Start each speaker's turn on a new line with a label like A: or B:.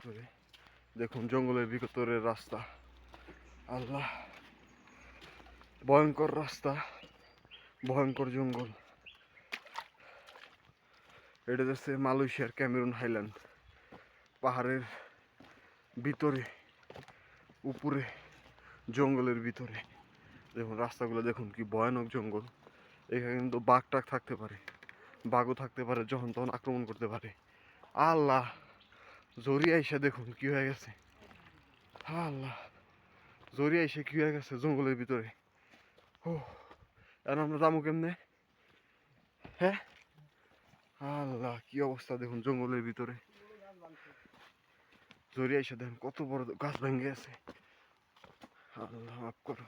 A: ভিতরে। দেখুন জঙ্গলের ভিতরের রাস্তা, আল্লাহ ভয়ঙ্কর রাস্তা, ভয়ঙ্কর জঙ্গল। এটা হচ্ছে মালয়েশিয়ার ক্যামেরুন হাইল্যান্ড, পাহাড়ের ভিতরে উপরে জঙ্গলের ভিতরে। দেখুন রাস্তাগুলো দেখুন কি ভয়ানক জঙ্গল। এখানে কিন্তু বাঘ টাঘ থাকতে পারে, বাঘও থাকতে পারে, যখন তখন আক্রমণ করতে পারে। আল্লাহ জরিয়া এসে দেখুন কি হয়ে গেছে, আল্লাহ জরিয়া এসে কি হয়ে গেছে জঙ্গলের ভিতরে। ও এখন আমরা যাবো কেমনে? হ্যাঁ আল্লাহ কি অবস্থা দেখুন জঙ্গলের ভিতরে। জরিয়া এসে দেখুন কত বড় গাছ ভেঙে গেছে। আল্লাহ মাফ করো।